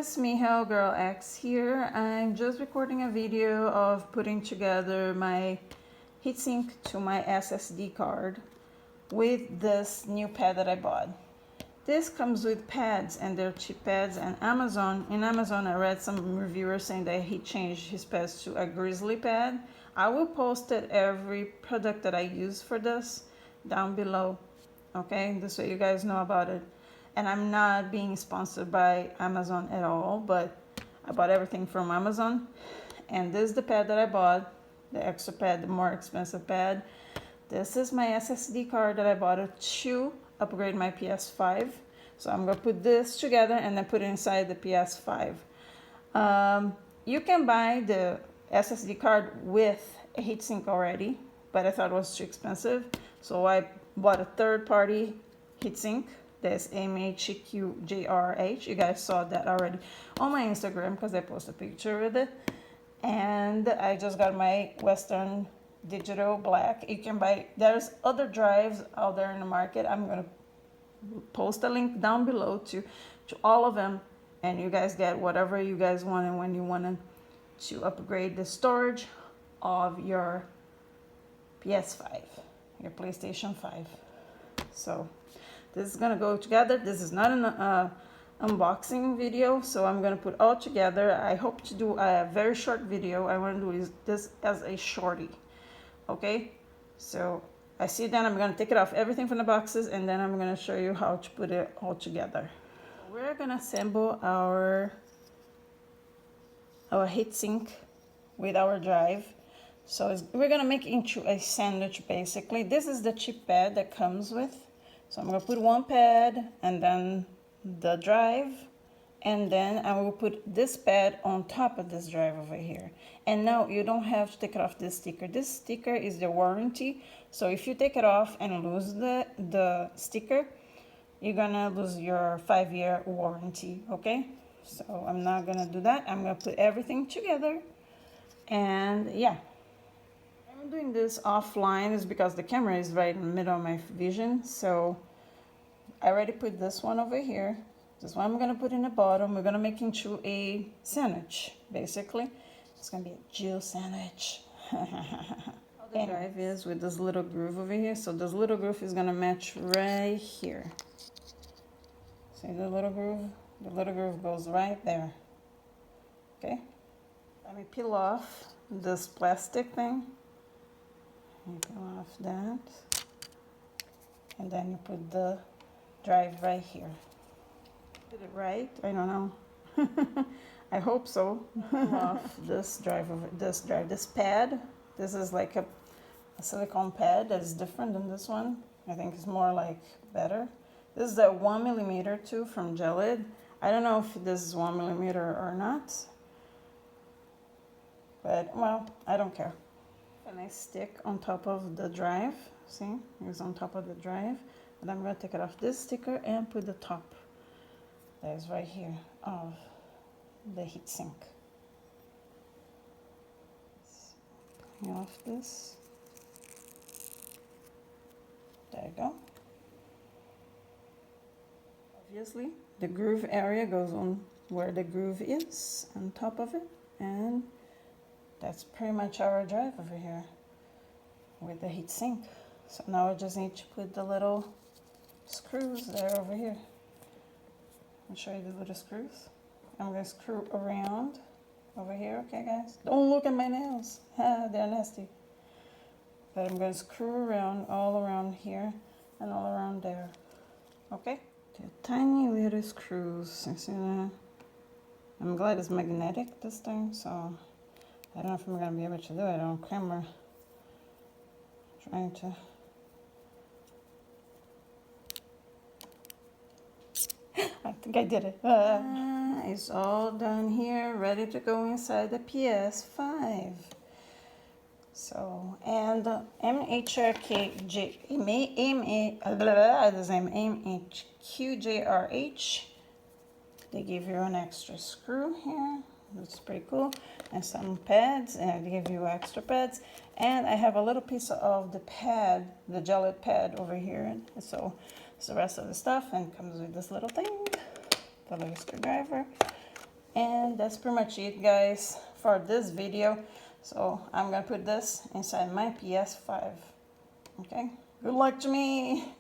it's me, Girl X here. I'm just recording a video of putting together my heatsink to my SSD card with this new pad that I bought. This comes with pads, and they're cheap pads, and in Amazon I read some reviewers saying that he changed his pads to a grizzly pad. I will post it every product that I use for this down below, okay, this way you guys know about it. And I'm not being sponsored by Amazon at all, but I bought everything from Amazon. And this is the pad that I bought, the extra pad, the more expensive pad. This is my SSD card that I bought to upgrade my PS5. So I'm gonna put this together and then put it inside the PS5. You can buy the SSD card with a heatsink already, but I thought it was too expensive. So I bought a third-party heatsink. That's M.2. You guys saw that already on my Instagram because I posted a picture with it. And I just got my Western Digital Black. You can buy, there's other drives out there in the market. I'm going to post a link down below to all of them. And you guys get whatever you guys want and when you want to upgrade the storage of your PS5, your PlayStation 5. So this is gonna go together. This is not an unboxing video, so I'm gonna put all together. I hope to do a very short video. I want to do this as a shorty, okay? So I see then I'm gonna take it off everything from the boxes, and then I'm gonna show you how to put it all together. We're gonna assemble our heatsink with our drive. So we're gonna make it into a sandwich basically. This is the cheap pad that comes with. So I'm going to put one pad and then the drive, and then I will put this pad on top of this drive over here. And now you don't have to take it off this sticker. This sticker is the warranty. So if you take it off and lose the sticker, you're going to lose your 5-year warranty, okay? So I'm not going to do that. I'm going to put everything together, and yeah. I'm doing this offline is because the camera is right in the middle of my vision. So I already put this one over here. This one I'm going to put in the bottom. We're going to make into a sandwich, basically. It's going to be a Jill sandwich. How the drive is with this little groove over here. So this little groove is going to match right here. See the little groove? The little groove goes right there. Okay? Let me peel off this plastic thing. You peel off that, and then you put the drive right here. Did it right? I don't know. I hope so. Peel off this pad. This is like a silicone pad that's different than this one. I think it's more like better. This is the 1mm too from Gelid. I don't know if this is 1mm or not, but well, I don't care. A nice stick on top of the drive. See, it's on top of the drive. And I'm going to take it off this sticker and put the top that is right here of the heatsink. Peel off this. There you go. Obviously, the groove area goes on where the groove is on top of it, and that's pretty much our drive over here with the heatsink. So now I just need to put the little screws that are over here. I'll show you the little screws. I'm going to screw around over here, okay guys? Don't look at my nails, they're nasty. But I'm going to screw around all around here and all around there, okay? The tiny little screws, you see that? I'm glad it's magnetic this time, so I don't know if I'm going to be able to do it on camera. Trying to. I think I did it. It's all done here, ready to go inside the PS5. So, and MHQJRH, they give you an extra screw here. That's pretty cool. And some pads, and they give you extra pads. And I have a little piece of the pad, the Gelid pad over here. So it's the rest of the stuff, and it comes with this little thing, the little screwdriver. And that's pretty much it, guys, for this video. So I'm gonna put this inside my PS5. Okay, good luck to me.